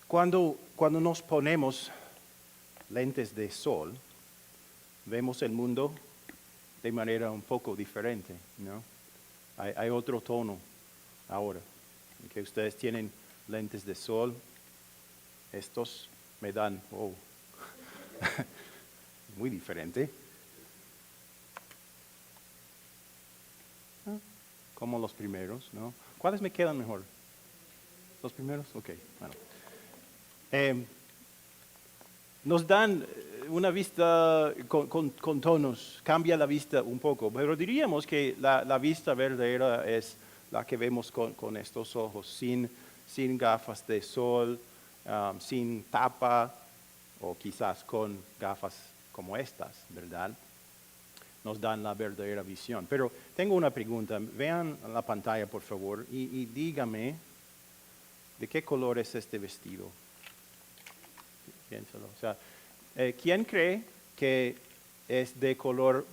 Cuando nos ponemos lentes de sol, vemos el mundo de manera un poco diferente, ¿no? Hay otro tono ahora, que ustedes tienen lentes de sol, estos me dan, oh, muy diferente, como los primeros, ¿no? ¿Cuáles me quedan mejor? ¿Los primeros? Ok, bueno. Nos dan una vista con tonos, cambia la vista un poco, pero diríamos que la vista verdadera es la que vemos con estos ojos, sin gafas de sol, sin tapa o quizás con gafas como estas, ¿verdad? Nos dan la verdadera visión. Pero tengo una pregunta, vean la pantalla por favor y dígame de qué color es este vestido. Piénsalo. O sea, ¿quién cree que es de color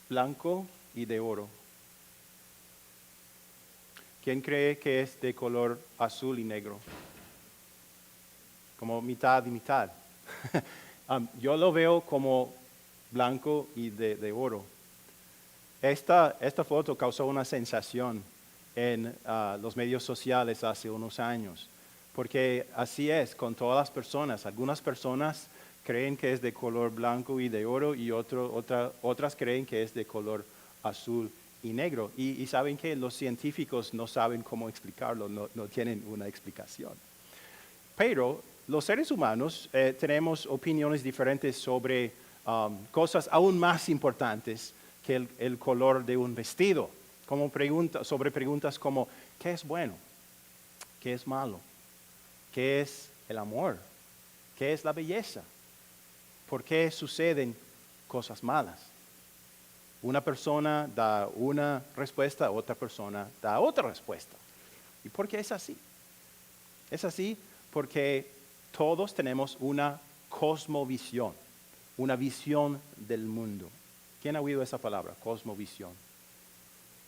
blanco y de oro? ¿Quién cree que es de color azul y negro? Como mitad y mitad. Yo lo veo como blanco y de oro. Esta foto causó una sensación en los medios sociales hace unos años, porque así es con todas las personas. Algunas personas creen que es de color blanco y de oro y otras creen que es de color azul y negro. Y saben que los científicos no saben cómo explicarlo, no tienen una explicación. Pero los seres humanos tenemos opiniones diferentes sobre cosas aún más importantes que el color de un vestido, sobre preguntas como ¿qué es bueno? ¿Qué es malo? ¿Qué es el amor? ¿Qué es la belleza? ¿Por qué suceden cosas malas? Una persona da una respuesta, otra persona da otra respuesta. ¿Y por qué es así? Es así porque todos tenemos una cosmovisión, una visión del mundo. ¿Quién ha oído esa palabra? Cosmovisión.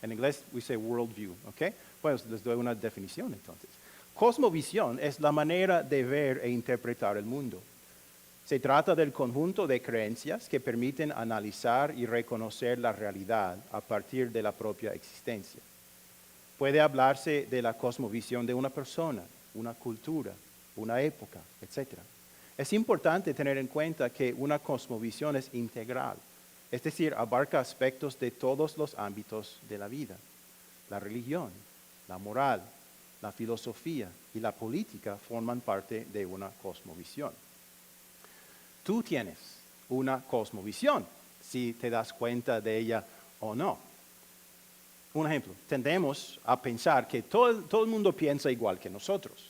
En inglés we say worldview, ¿ok? Pues les doy una definición entonces. Cosmovisión es la manera de ver e interpretar el mundo. Se trata del conjunto de creencias que permiten analizar y reconocer la realidad a partir de la propia existencia. Puede hablarse de la cosmovisión de una persona, una cultura, una época, etc. Es importante tener en cuenta que una cosmovisión es integral, es decir, abarca aspectos de todos los ámbitos de la vida. La religión, la moral, la filosofía y la política forman parte de una cosmovisión. Tú tienes una cosmovisión, si te das cuenta de ella o no. Un ejemplo, tendemos a pensar que todo el mundo piensa igual que nosotros.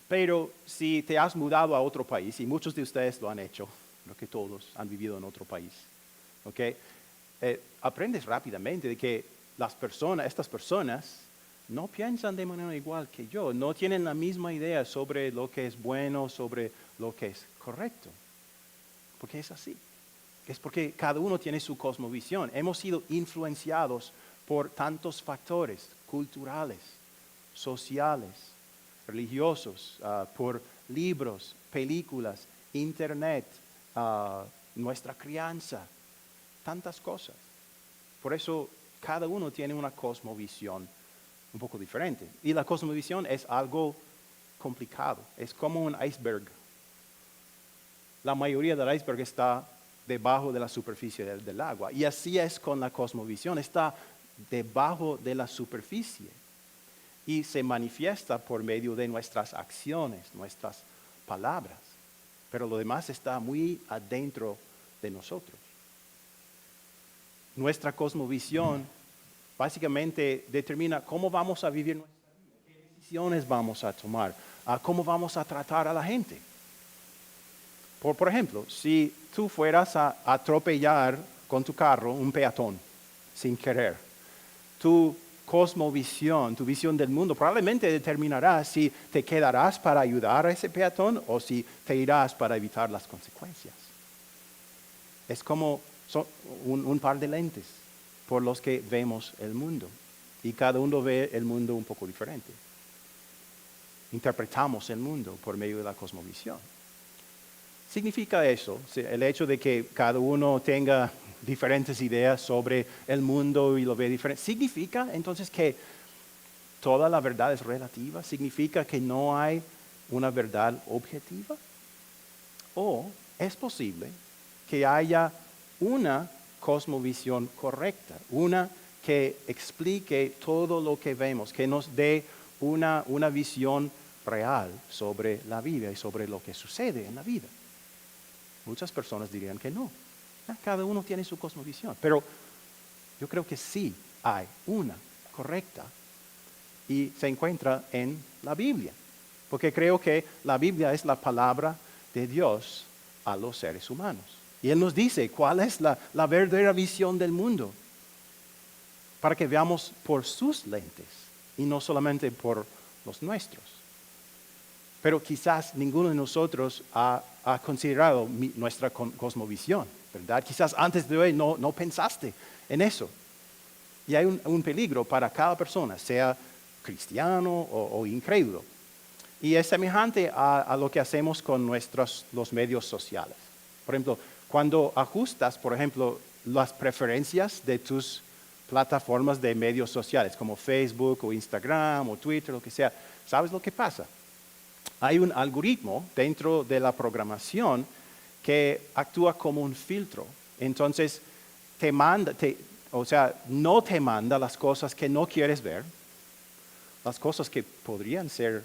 Pero si te has mudado a otro país, y muchos de ustedes lo han hecho, creo que todos han vivido en otro país, ¿okay? Aprendes rápidamente de que estas personas no piensan de manera igual que yo, no tienen la misma idea sobre lo que es bueno, sobre lo que es correcto. Porque es así. Es porque cada uno tiene su cosmovisión. Hemos sido influenciados por tantos factores culturales, sociales, religiosos, por libros, películas, internet, nuestra crianza, tantas cosas. Por eso cada uno tiene una cosmovisión un poco diferente. Y la cosmovisión es algo complicado, es como un iceberg. La mayoría del iceberg está debajo de la superficie del agua. Y así es con la cosmovisión, está debajo de la superficie y se manifiesta por medio de nuestras acciones, nuestras palabras. Pero lo demás está muy adentro de nosotros. Nuestra cosmovisión básicamente determina cómo vamos a vivir nuestra vida, qué decisiones vamos a tomar, cómo vamos a tratar a la gente. Por ejemplo, si tú fueras a atropellar con tu carro un peatón sin querer, tu cosmovisión, tu visión del mundo probablemente determinará si te quedarás para ayudar a ese peatón o si te irás para evitar las consecuencias. Es como un par de lentes por los que vemos el mundo y cada uno ve el mundo un poco diferente. interpretamos el mundo por medio de la cosmovisión. ¿Significa eso, el hecho de que cada uno tenga diferentes ideas sobre el mundo y lo ve diferente? ¿Significa entonces que toda la verdad es relativa? ¿Significa que no hay una verdad objetiva? ¿O es posible que haya una cosmovisión correcta, una que explique todo lo que vemos, que nos dé una visión real sobre la vida y sobre lo que sucede en la vida? Muchas personas dirían que no. Cada uno tiene su cosmovisión, pero yo creo que sí hay una correcta y se encuentra en la Biblia, porque creo que la Biblia es la palabra de Dios a los seres humanos. Y Él nos dice cuál es la verdadera visión del mundo, para que veamos por sus lentes y no solamente por los nuestros. Pero quizás ninguno de nosotros ha considerado nuestra cosmovisión, ¿verdad? Quizás antes de hoy no pensaste en eso. Y hay un peligro para cada persona, sea cristiano o incrédulo. Y es semejante a lo que hacemos con los medios sociales. Por ejemplo, cuando ajustas, por ejemplo, las preferencias de tus plataformas de medios sociales, como Facebook o Instagram o Twitter, lo que sea, ¿sabes lo que pasa? Hay un algoritmo dentro de la programación que actúa como un filtro. Entonces, no te manda las cosas que no quieres ver, las cosas que podrían ser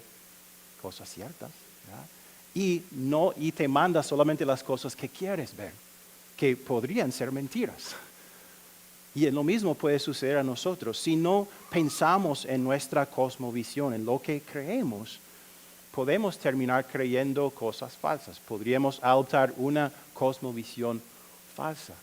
cosas ciertas, ¿verdad? Y te manda solamente las cosas que quieres ver, que podrían ser mentiras. Y lo mismo puede suceder a nosotros. Si no pensamos en nuestra cosmovisión, en lo que creemos, podemos terminar creyendo cosas falsas. Podríamos adoptar una cosmovisión falsa.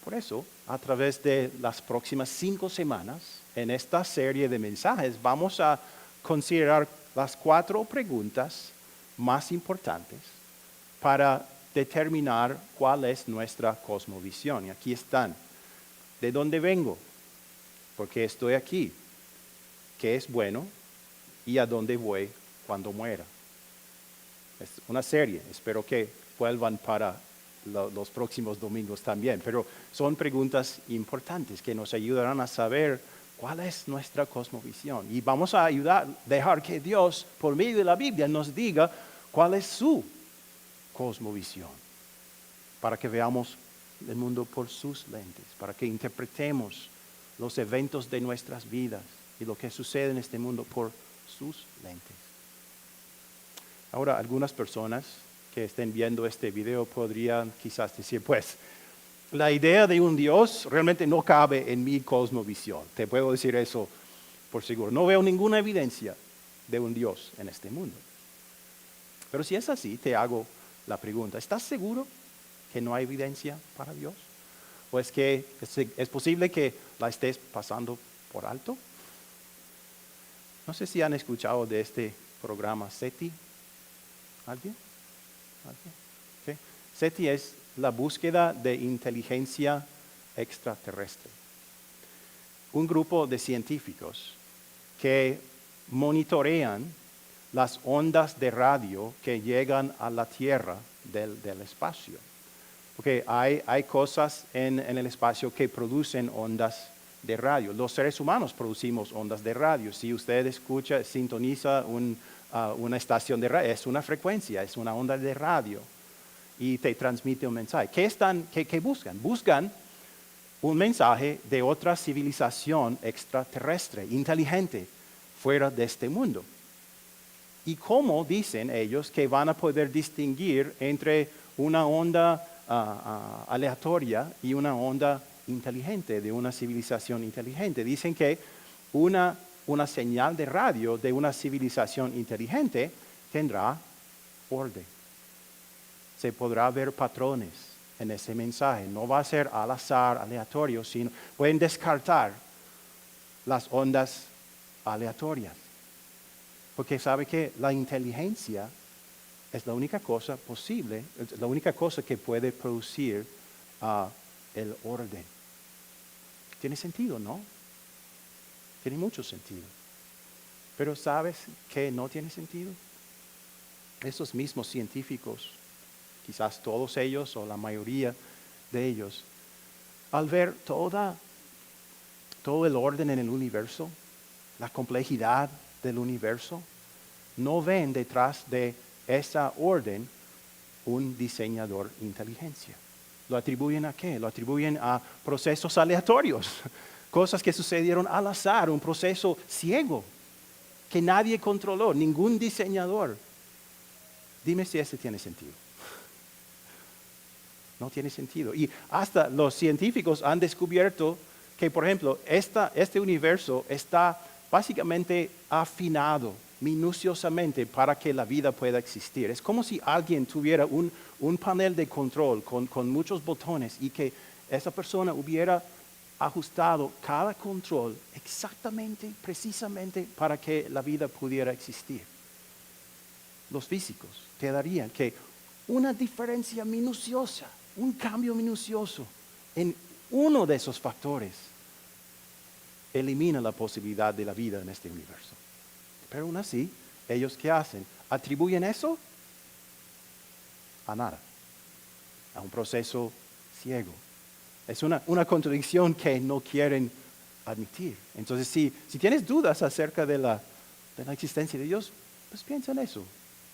Por eso, a través de las próximas 5 semanas, en esta serie de mensajes, vamos a considerar las 4 preguntas más importantes para determinar cuál es nuestra cosmovisión. Y aquí están. ¿De dónde vengo? ¿Por qué estoy aquí? ¿Qué es bueno? ¿Y a dónde voy cuando muera? Es una serie, espero que vuelvan para los próximos domingos también, pero son preguntas importantes que nos ayudarán a saber cuál es nuestra cosmovisión. Y vamos a dejar que Dios, por medio de la Biblia, nos diga cuál es su cosmovisión, para que veamos el mundo por sus lentes, para que interpretemos los eventos de nuestras vidas y lo que sucede en este mundo por sus lentes. Ahora, algunas personas que estén viendo este video podrían quizás decir, pues, la idea de un Dios realmente no cabe en mi cosmovisión. Te puedo decir eso por seguro. No veo ninguna evidencia de un Dios en este mundo. Pero si es así, te hago la pregunta, ¿estás seguro que no hay evidencia para Dios? ¿O es que es posible que la estés pasando por alto? No sé si han escuchado de este programa SETI. ¿Alguien? ¿Sí? SETI es la búsqueda de inteligencia extraterrestre. Un grupo de científicos que monitorean las ondas de radio que llegan a la Tierra del espacio. Porque hay cosas en el espacio que producen ondas de radio. Los seres humanos producimos ondas de radio. Si usted sintoniza una estación de radio, es una frecuencia, es una onda de radio y te transmite un mensaje. ¿Qué buscan? Buscan un mensaje de otra civilización extraterrestre, inteligente, fuera de este mundo. ¿Y cómo dicen ellos que van a poder distinguir entre una onda aleatoria y una onda inteligente, de una civilización inteligente? Dicen que una señal de radio de una civilización inteligente tendrá orden. Se podrá ver patrones en ese mensaje. No va a ser al azar, aleatorio, sino pueden descartar las ondas aleatorias. Porque sabe que la inteligencia es la única cosa posible, es la única cosa que puede producir el orden. Tiene sentido, ¿no? Tiene mucho sentido. Pero ¿sabes qué no tiene sentido? Esos mismos científicos, quizás todos ellos o la mayoría de ellos, al ver todo el orden en el universo, la complejidad del universo, no ven detrás de esa orden un diseñador inteligencia. ¿Lo atribuyen a qué? Lo atribuyen a procesos aleatorios, cosas que sucedieron al azar, un proceso ciego que nadie controló, ningún diseñador. Dime si ese tiene sentido. No tiene sentido. Y hasta los científicos han descubierto que, por ejemplo, este universo está básicamente afinado minuciosamente para que la vida pueda existir. Es como si alguien tuviera un panel de control con muchos botones y que esa persona hubiera ajustado cada control exactamente, precisamente para que la vida pudiera existir. Los físicos te darían que una diferencia minuciosa, un cambio minucioso en uno de esos factores elimina la posibilidad de la vida en este universo. Pero aún así, ¿ellos qué hacen? ¿Atribuyen eso? A nada, a un proceso ciego. Es una contradicción que no quieren admitir. Entonces, si tienes dudas acerca de la existencia de Dios, pues piensa en eso.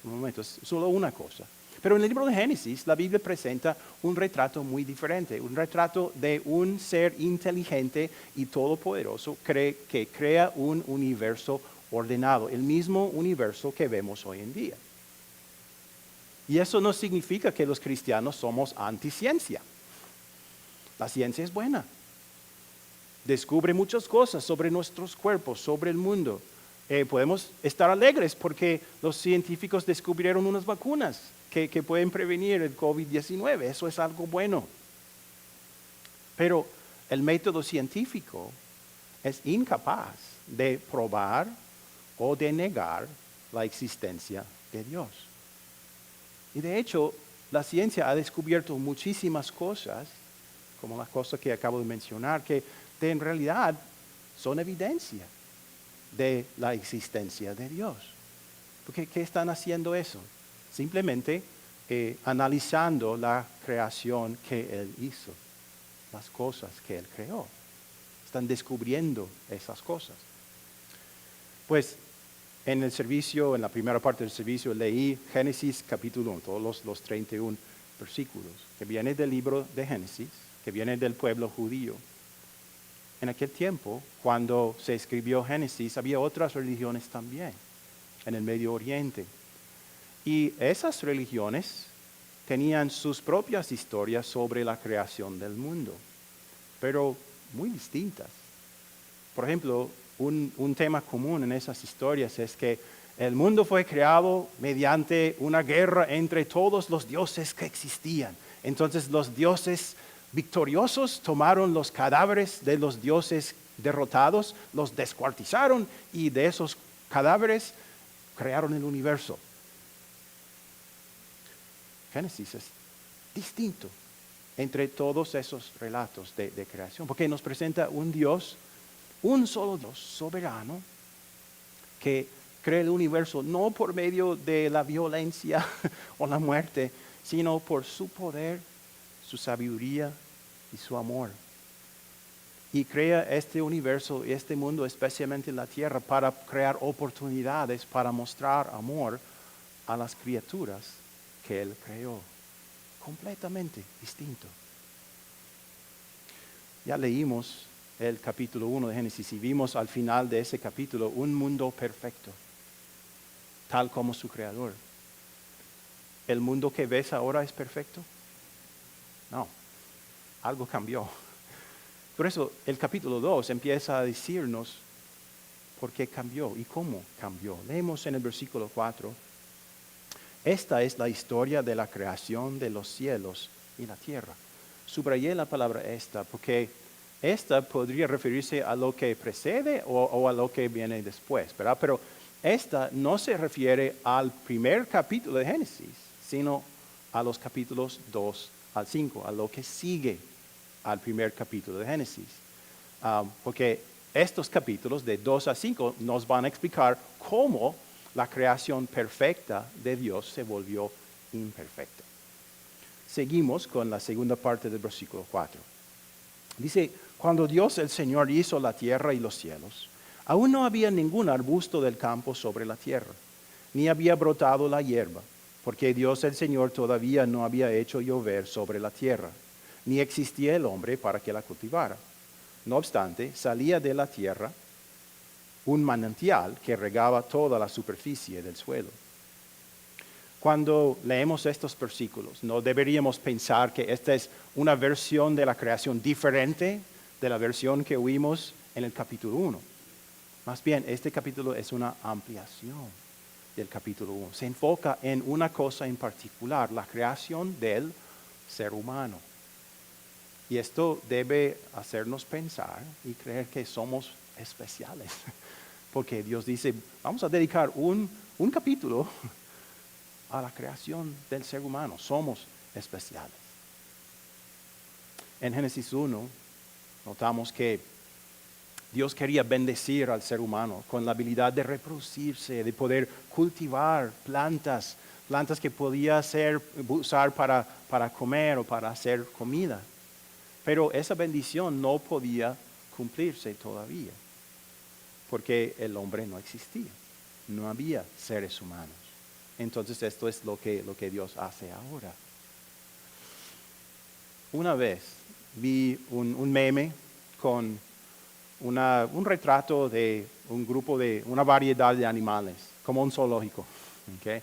Un momento, es solo una cosa. Pero en el libro de Génesis, la Biblia presenta un retrato muy diferente, un retrato de un ser inteligente y todopoderoso que crea un universo ordenado, el mismo universo que vemos hoy en día. Y eso no significa que los cristianos somos anticiencia. La ciencia es buena. Descubre muchas cosas sobre nuestros cuerpos, sobre el mundo. Podemos estar alegres porque los científicos descubrieron unas vacunas que pueden prevenir el COVID-19. Eso es algo bueno. Pero el método científico es incapaz de probar o de negar la existencia de Dios. Y de hecho, la ciencia ha descubierto muchísimas cosas, como las cosas que acabo de mencionar, que en realidad son evidencia de la existencia de Dios. Porque ¿qué están haciendo eso? Simplemente analizando la creación que Él hizo, las cosas que Él creó. Están descubriendo esas cosas. Pues en el servicio, en la primera parte del servicio, leí Génesis capítulo 1, todos los 31 versículos, que viene del libro de Génesis, que viene del pueblo judío. En aquel tiempo, cuando se escribió Génesis, había otras religiones también en el Medio Oriente. Y esas religiones tenían sus propias historias sobre la creación del mundo, pero muy distintas. Por ejemplo, un tema común en esas historias es que el mundo fue creado mediante una guerra entre todos los dioses que existían. Entonces los dioses victoriosos tomaron los cadáveres de los dioses derrotados, los descuartizaron y de esos cadáveres crearon el universo. Génesis es distinto entre todos esos relatos de creación, porque nos presenta un Dios, un solo Dios soberano, que crea el universo no por medio de la violencia o la muerte, sino por su poder, su sabiduría y su amor. Y crea este universo y este mundo, especialmente la tierra, para crear oportunidades para mostrar amor a las criaturas que Él creó. Completamente distinto. Ya leímos el capítulo 1 de Génesis y vimos al final de ese capítulo un mundo perfecto, tal como su creador. ¿El mundo que ves ahora es perfecto? No, algo cambió. Por eso el capítulo 2 empieza a decirnos por qué cambió y cómo cambió. Leemos en el versículo 4. Esta es la historia de la creación de los cielos y la tierra. Subrayé la palabra esta porque esta podría referirse a lo que precede o a lo que viene después, ¿verdad? Pero esta no se refiere al primer capítulo de Génesis, sino a los capítulos 2 al 5, a lo que sigue al primer capítulo de Génesis. Porque estos capítulos de 2 a 5 nos van a explicar cómo la creación perfecta de Dios se volvió imperfecta. Seguimos con la segunda parte del versículo 4. Dice, cuando Dios el Señor hizo la tierra y los cielos, aún no había ningún arbusto del campo sobre la tierra, ni había brotado la hierba, porque Dios el Señor todavía no había hecho llover sobre la tierra, ni existía el hombre para que la cultivara. No obstante, salía de la tierra un manantial que regaba toda la superficie del suelo. Cuando leemos estos versículos, no deberíamos pensar que esta es una versión de la creación diferente de la versión que vimos en el capítulo 1. Más bien, este capítulo es una ampliación del capítulo 1. Se enfoca en una cosa en particular, la creación del ser humano. Y esto debe hacernos pensar y creer que somos especiales. Porque Dios dice, vamos a dedicar un capítulo a la creación del ser humano. Somos especiales. En Génesis 1 notamos que Dios quería bendecir al ser humano con la habilidad de reproducirse, de poder cultivar plantas que podía usar para comer o para hacer comida. Pero esa bendición no podía cumplirse todavía, porque el hombre no existía, no había seres humanos. Entonces esto es lo que Dios hace ahora. Una vez vi un meme con un retrato de un grupo de una variedad de animales, como un zoológico. ¿Okay?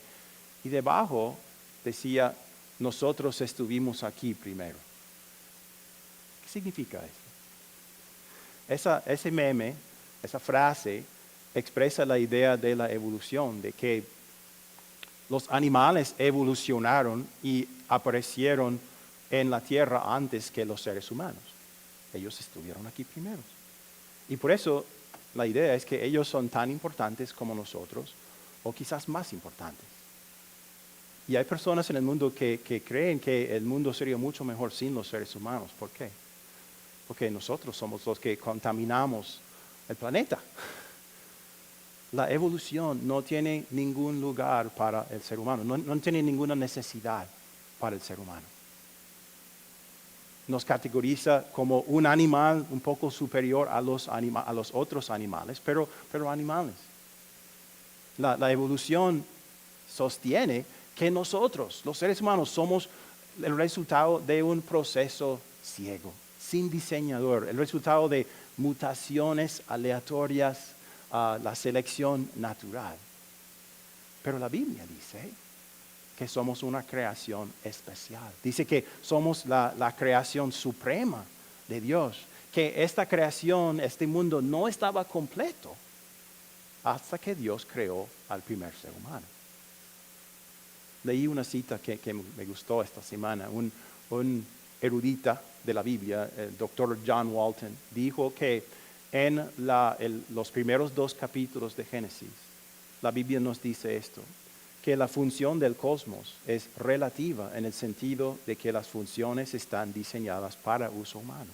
Y debajo decía, nosotros estuvimos aquí primero. ¿Qué significa eso? Ese meme, esa frase, expresa la idea de la evolución, de que los animales evolucionaron y aparecieron en la tierra antes que los seres humanos. Ellos estuvieron aquí primero. Y por eso la idea es que ellos son tan importantes como nosotros, o quizás más importantes. Y hay personas en el mundo que creen que el mundo sería mucho mejor sin los seres humanos. ¿Por qué? Porque nosotros somos los que contaminamos el planeta. La evolución no tiene ningún lugar para el ser humano, no tiene ninguna necesidad para el ser humano. Nos categoriza como un animal un poco superior a los otros animales, pero animales. La evolución sostiene que nosotros, los seres humanos, somos el resultado de un proceso ciego, sin diseñador, el resultado de mutaciones aleatorias, la selección natural. Pero la Biblia dice que somos una creación especial. Dice que somos la creación suprema de Dios, que esta creación, este mundo no estaba completo hasta que Dios creó al primer ser humano. Leí una cita que me gustó esta semana. Un erudita de la Biblia, el doctor John Walton, dijo que en los primeros 2 capítulos de Génesis, la Biblia nos dice esto, que la función del cosmos es relativa en el sentido de que las funciones están diseñadas para uso humano.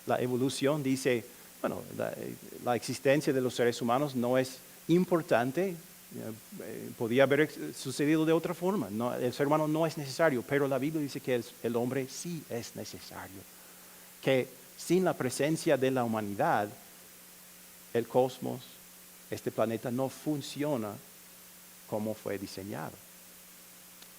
La evolución dice, bueno, la existencia de los seres humanos no es importante, podía haber sucedido de otra forma, no, el ser humano no es necesario, pero la Biblia dice que el hombre sí es necesario, que sin la presencia de la humanidad, el cosmos, este planeta no funciona como fue diseñado.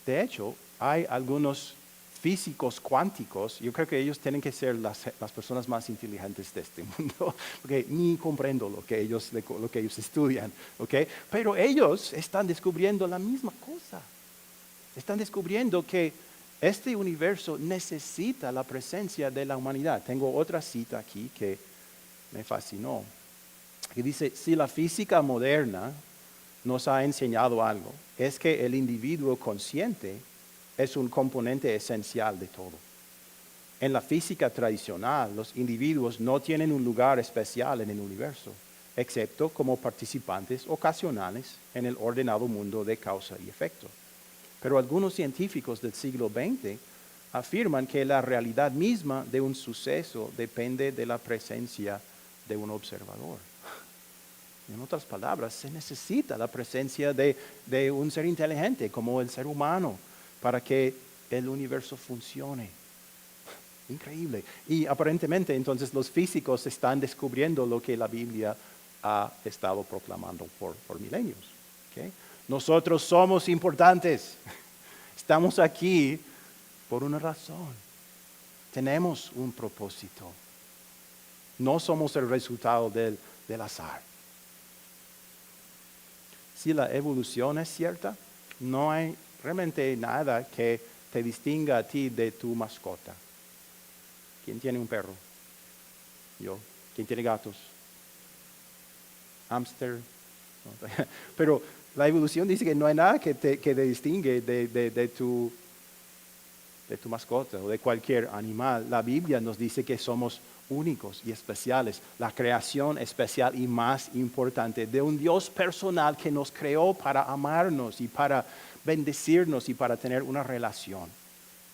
De hecho, hay algunos físicos cuánticos, yo creo que ellos tienen que ser las personas más inteligentes de este mundo, porque ni comprendo lo que ellos estudian, ¿okay? Pero ellos están descubriendo la misma cosa. Están descubriendo que este universo necesita la presencia de la humanidad. Tengo otra cita aquí que me fascinó, que dice, si la física moderna nos ha enseñado algo, es que el individuo consciente es un componente esencial de todo. En la física tradicional, los individuos no tienen un lugar especial en el universo, excepto como participantes ocasionales en el ordenado mundo de causa y efecto. Pero algunos científicos del siglo XX afirman que la realidad misma de un suceso depende de la presencia de un observador. En otras palabras, se necesita la presencia de un ser inteligente como el ser humano para que el universo funcione. Increíble. Y aparentemente entonces los físicos están descubriendo lo que la Biblia ha estado proclamando por milenios. ¿Okay? Nosotros somos importantes. Estamos aquí por una razón. Tenemos un propósito. No somos el resultado del azar. Si la evolución es cierta, no hay realmente nada que te distinga a ti de tu mascota. ¿Quién tiene un perro? Yo. ¿Quién tiene gatos? Hámster. Pero la evolución dice que no hay nada que te distingue de tu mascota o de cualquier animal. La Biblia nos dice que somos únicos y especiales. La creación especial y más importante de un Dios personal que nos creó para amarnos y para bendecirnos y para tener una relación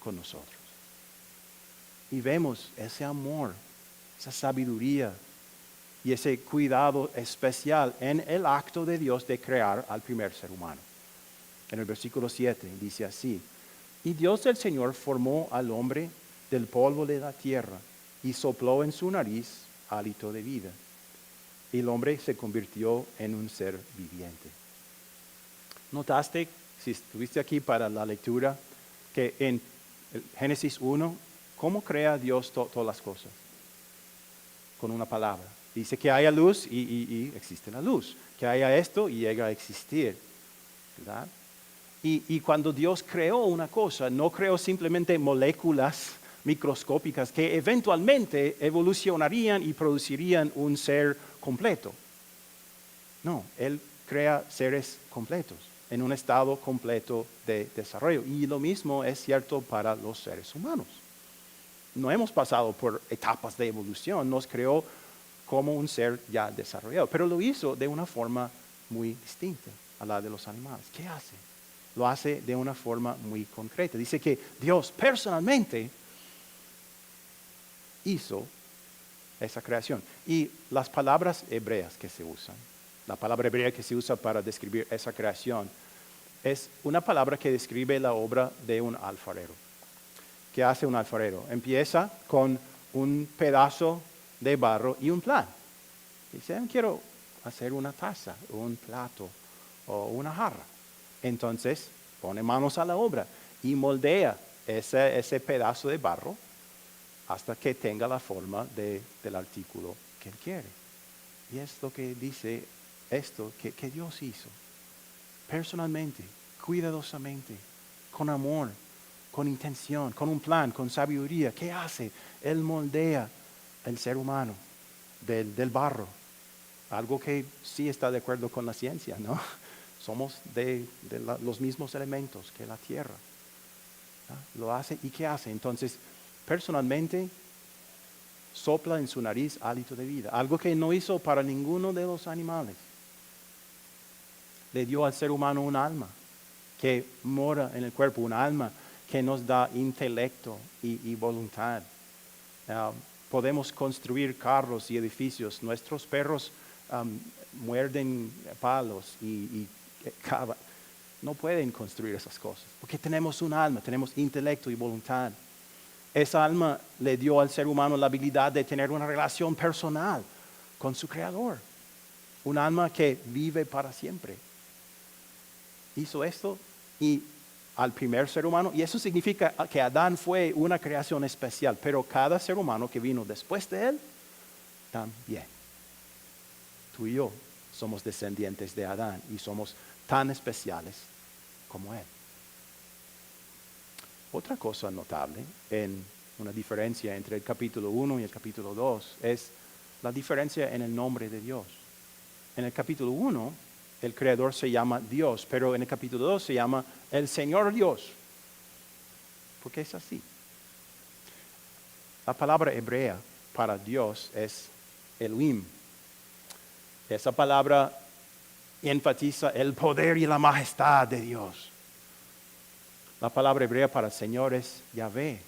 con nosotros. Y vemos ese amor, esa sabiduría y ese cuidado especial en el acto de Dios de crear al primer ser humano. En el versículo 7 dice así: y Dios el Señor formó al hombre del polvo de la tierra y sopló en su nariz hálito de vida. Y el hombre se convirtió en un ser viviente. ¿Notaste, si estuviste aquí para la lectura, que en Génesis 1, cómo crea Dios todas las cosas? Con una palabra. Dice que haya luz y existe la luz. Que haya esto y llega a existir. ¿Verdad? Y cuando Dios creó una cosa, no creó simplemente moléculas microscópicas que eventualmente evolucionarían y producirían un ser completo. No, Él crea seres completos en un estado completo de desarrollo. Y lo mismo es cierto para los seres humanos. No hemos pasado por etapas de evolución, nos creó como un ser ya desarrollado, pero lo hizo de una forma muy distinta a la de los animales. ¿Qué hace? Lo hace de una forma muy concreta. Dice que Dios personalmente hizo esa creación. Y las palabras hebreas que se usan, la palabra hebrea que se usa para describir esa creación, es una palabra que describe la obra de un alfarero. ¿Qué hace un alfarero? Empieza con un pedazo de barro y un plan. Dice, quiero hacer una taza, un plato o una jarra. Entonces pone manos a la obra y moldea ese pedazo de barro hasta que tenga la forma del artículo que él quiere. Y es lo que dice esto que Dios hizo. Personalmente, cuidadosamente, con amor, con intención, con un plan, con sabiduría. ¿Qué hace? Él moldea el ser humano del barro. Algo que sí está de acuerdo con la ciencia, ¿no? Somos de los mismos elementos que la tierra. ¿No? Lo hace, ¿y qué hace? Entonces, personalmente, sopla en su nariz hálito de vida. Algo que no hizo para ninguno de los animales. Le dio al ser humano un alma que mora en el cuerpo, un alma que nos da intelecto y voluntad. Podemos construir carros y edificios. Nuestros perros muerden palos y cavan. No pueden construir esas cosas, porque tenemos un alma, tenemos intelecto y voluntad. Esa alma le dio al ser humano la habilidad de tener una relación personal con su Creador. Un alma que vive para siempre. Hizo esto y al primer ser humano, y eso significa que Adán fue una creación especial, pero cada ser humano que vino después de él, también. Tú y yo somos descendientes de Adán y somos tan especiales como él. Otra cosa notable en una diferencia entre el capítulo 1 y el capítulo 2 es la diferencia en el nombre de Dios. En el capítulo 1, el Creador se llama Dios, pero en el capítulo 2 se llama el Señor Dios. ¿Por qué es así? La palabra hebrea para Dios es Elohim. Esa palabra enfatiza el poder y la majestad de Dios. La palabra hebrea para Señor es Yahvé.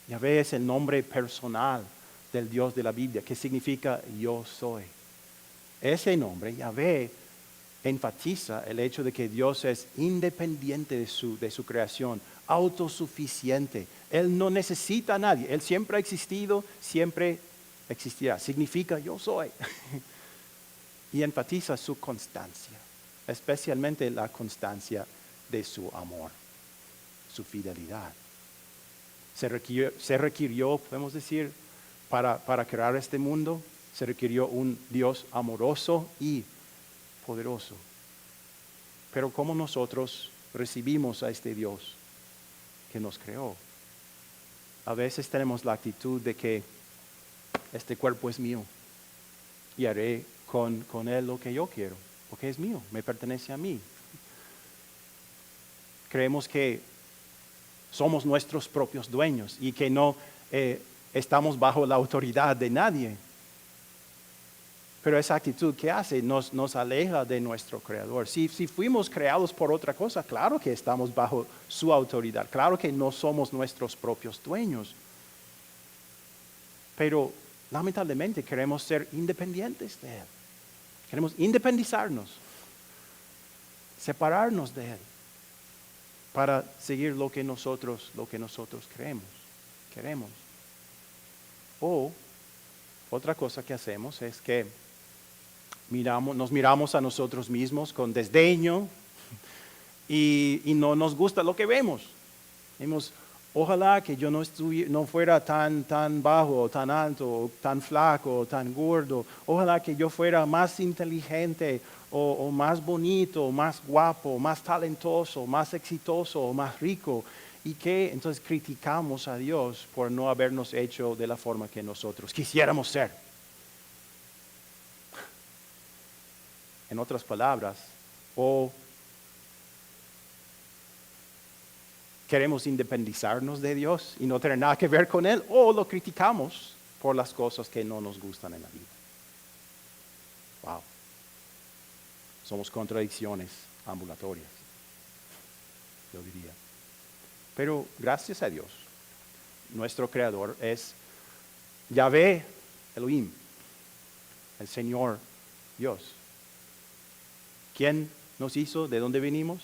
Yahvé es el nombre personal del Dios de la Biblia, que significa yo soy. Ese nombre, Yahvé, enfatiza el hecho de que Dios es independiente de su creación, autosuficiente. Él no necesita a nadie. Él siempre ha existido, siempre existirá. Significa yo soy. Y enfatiza su constancia, especialmente la constancia de su amor, su fidelidad. Se requirió, podemos decir, para crear este mundo, se requirió un Dios amoroso y poderoso. Pero ¿cómo nosotros recibimos a este Dios que nos creó? A veces tenemos la actitud de que este cuerpo es mío y haré con él lo que yo quiero, porque es mío, me pertenece a mí. Creemos que somos nuestros propios dueños y que no estamos bajo la autoridad de nadie. Pero esa actitud que hace nos aleja de nuestro Creador. Si fuimos creados por otra cosa, claro que estamos bajo su autoridad, claro que no somos nuestros propios dueños. Pero lamentablemente queremos ser independientes de Él. Queremos independizarnos, separarnos de Él, para seguir lo que nosotros queremos. O otra cosa que hacemos es que nos miramos a nosotros mismos con desdeño y no nos gusta lo que vemos. Vemos, ojalá que yo no fuera tan bajo, tan alto, tan flaco, tan gordo. Ojalá que yo fuera más inteligente o más bonito, más guapo, más talentoso, más exitoso o más rico. Y que entonces criticamos a Dios por no habernos hecho de la forma que nosotros quisiéramos ser. En otras palabras, o queremos independizarnos de Dios y no tener nada que ver con Él, o lo criticamos por las cosas que no nos gustan en la vida. Wow. Somos contradicciones ambulatorias, yo diría. Pero gracias a Dios, nuestro Creador es Yahvé Elohim, el Señor Dios. ¿Quién nos hizo? ¿De dónde venimos?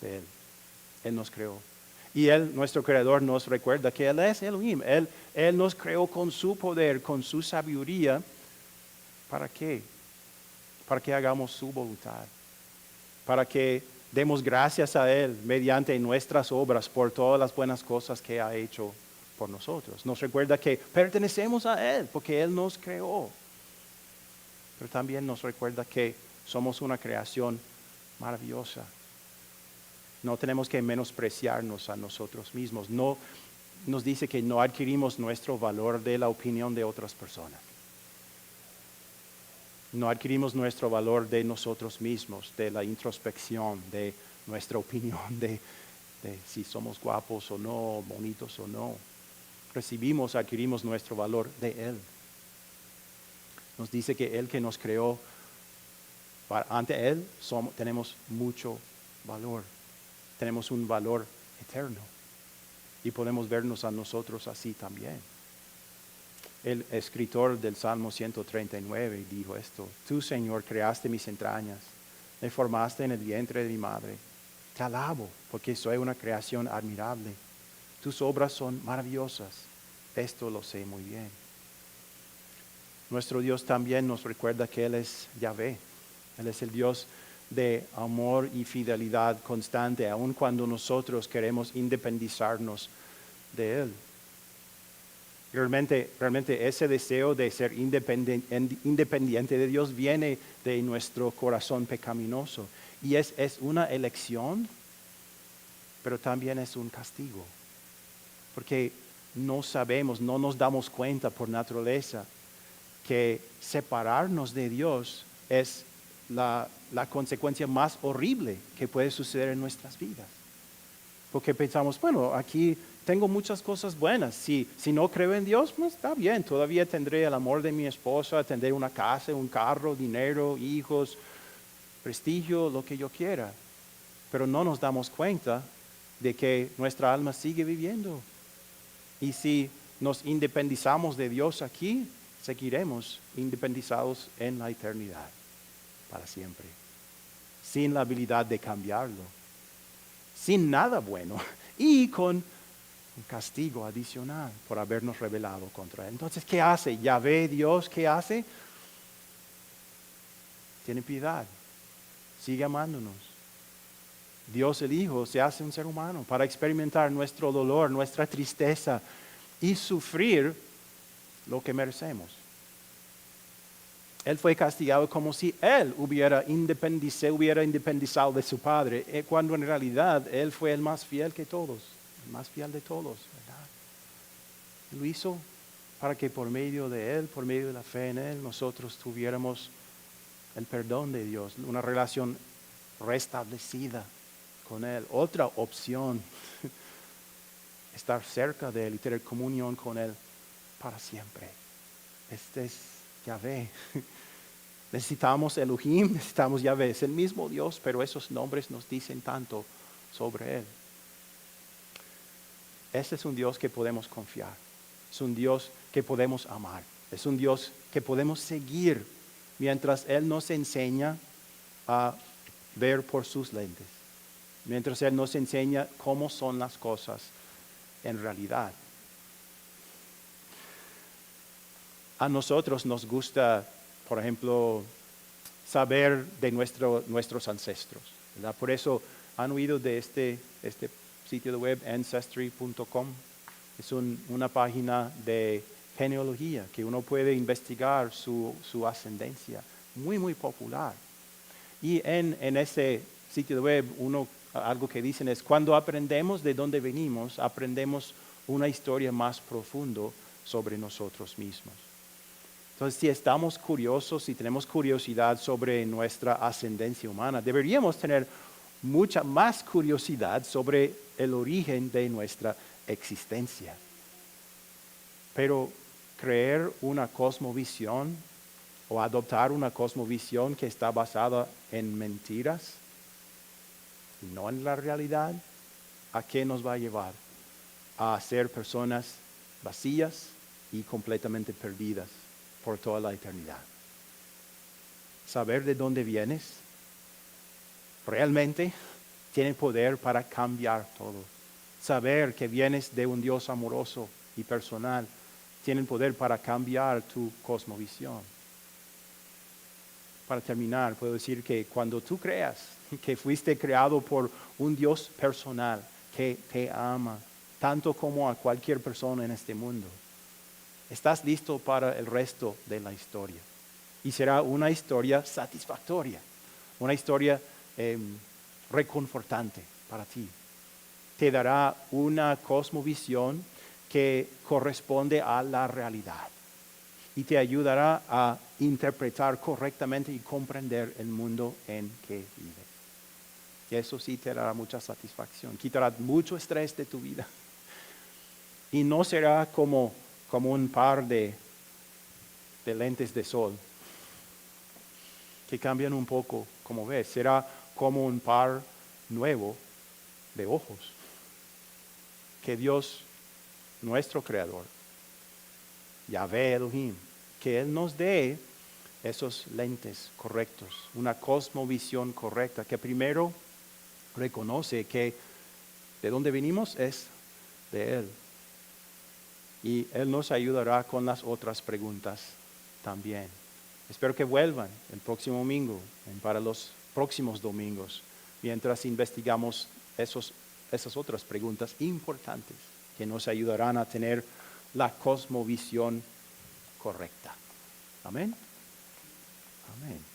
De Él. Él nos creó. Y Él, nuestro Creador, nos recuerda que Él es Elohim. Él nos creó con su poder, con su sabiduría. ¿Para qué? Para que hagamos su voluntad. Para que demos gracias a Él mediante nuestras obras por todas las buenas cosas que ha hecho por nosotros. Nos recuerda que pertenecemos a Él porque Él nos creó. Pero también nos recuerda que somos una creación maravillosa. No tenemos que menospreciarnos a nosotros mismos. No nos dice que no adquirimos nuestro valor de la opinión de otras personas. No adquirimos nuestro valor de nosotros mismos, de la introspección, de nuestra opinión, de si somos guapos o no, bonitos o no. Adquirimos nuestro valor de Él. Nos dice que Él que nos creó, ante Él tenemos mucho valor. Tenemos un valor eterno. Y podemos vernos a nosotros así también. El escritor del Salmo 139 dijo esto: Tú, Señor, creaste mis entrañas, me formaste en el vientre de mi madre. Te alabo porque soy una creación admirable. Tus obras son maravillosas. Esto lo sé muy bien. Nuestro Dios también nos recuerda que Él es Yahvé. Él es el Dios de amor y fidelidad constante, aun cuando nosotros queremos independizarnos de Él. Realmente ese deseo de ser independiente de Dios viene de nuestro corazón pecaminoso. Y es una elección, pero también es un castigo. Porque no sabemos, no nos damos cuenta por naturaleza que separarnos de Dios es la consecuencia más horrible que puede suceder en nuestras vidas. Porque pensamos, bueno, aquí tengo muchas cosas buenas. Si no creo en Dios, pues está bien. Todavía tendré el amor de mi esposa, tendré una casa, un carro, dinero, hijos, prestigio, lo que yo quiera. Pero no nos damos cuenta de que nuestra alma sigue viviendo. Y si nos independizamos de Dios aquí, seguiremos independizados en la eternidad, para siempre, sin la habilidad de cambiarlo, sin nada bueno y con un castigo adicional por habernos rebelado contra Él. Entonces, ¿qué hace? Yahvé, Dios, ¿qué hace? Tiene piedad, sigue amándonos. Dios el Hijo se hace un ser humano para experimentar nuestro dolor, nuestra tristeza y sufrir lo que merecemos. Él fue castigado como si Él hubiera independizado de su Padre, cuando en realidad Él fue el más fiel que todos, el más fiel de todos, ¿verdad? Lo hizo para que por medio de Él, por medio de la fe en Él, nosotros tuviéramos el perdón de Dios, una relación restablecida con Él. Otra opción, estar cerca de Él y tener comunión con Él para siempre. Este es Yahvé. Necesitamos Elohim, necesitamos Yahvé. Es el mismo Dios, pero esos nombres nos dicen tanto sobre Él. Este es un Dios que podemos confiar. Es un Dios que podemos amar. Es un Dios que podemos seguir mientras Él nos enseña a ver por sus lentes. Mientras Él nos enseña cómo son las cosas en realidad. A nosotros nos gusta, por ejemplo, saber de nuestros ancestros, ¿verdad? Por eso han oído de este sitio de web, ancestry.com. Es una página de genealogía que uno puede investigar su ascendencia. Muy, muy popular. Y en ese sitio de web, algo que dicen es, cuando aprendemos de dónde venimos, aprendemos una historia más profunda sobre nosotros mismos. Entonces, si estamos curiosos, si tenemos curiosidad sobre nuestra ascendencia humana, deberíamos tener mucha más curiosidad sobre el origen de nuestra existencia. Pero creer una cosmovisión o adoptar una cosmovisión que está basada en mentiras, no en la realidad, ¿a qué nos va a llevar? A ser personas vacías y completamente perdidas por toda la eternidad. Saber de dónde vienes realmente tiene poder para cambiar todo. Saber que vienes de un Dios amoroso y personal tiene poder para cambiar tu cosmovisión. Para terminar, puedo decir que cuando tú creas que fuiste creado por un Dios personal que te ama, tanto como a cualquier persona en este mundo, estás listo para el resto de la historia. Y será una historia satisfactoria, una historia reconfortante para ti. Te dará una cosmovisión que corresponde a la realidad y te ayudará a interpretar correctamente y comprender el mundo en que vives. Y eso sí te dará mucha satisfacción, quitará mucho estrés de tu vida. Y no será como un par de lentes de sol que cambian un poco como ves. Será como un par nuevo de ojos que Dios, nuestro Creador, Yahvé Elohim, que Él nos dé esos lentes correctos, una cosmovisión correcta, que primero reconoce que de dónde venimos es de Él. Y Él nos ayudará con las otras preguntas también. Espero que vuelvan el próximo domingo, para los próximos domingos, mientras investigamos esas otras preguntas importantes que nos ayudarán a tener la cosmovisión correcta. Amén. Amén.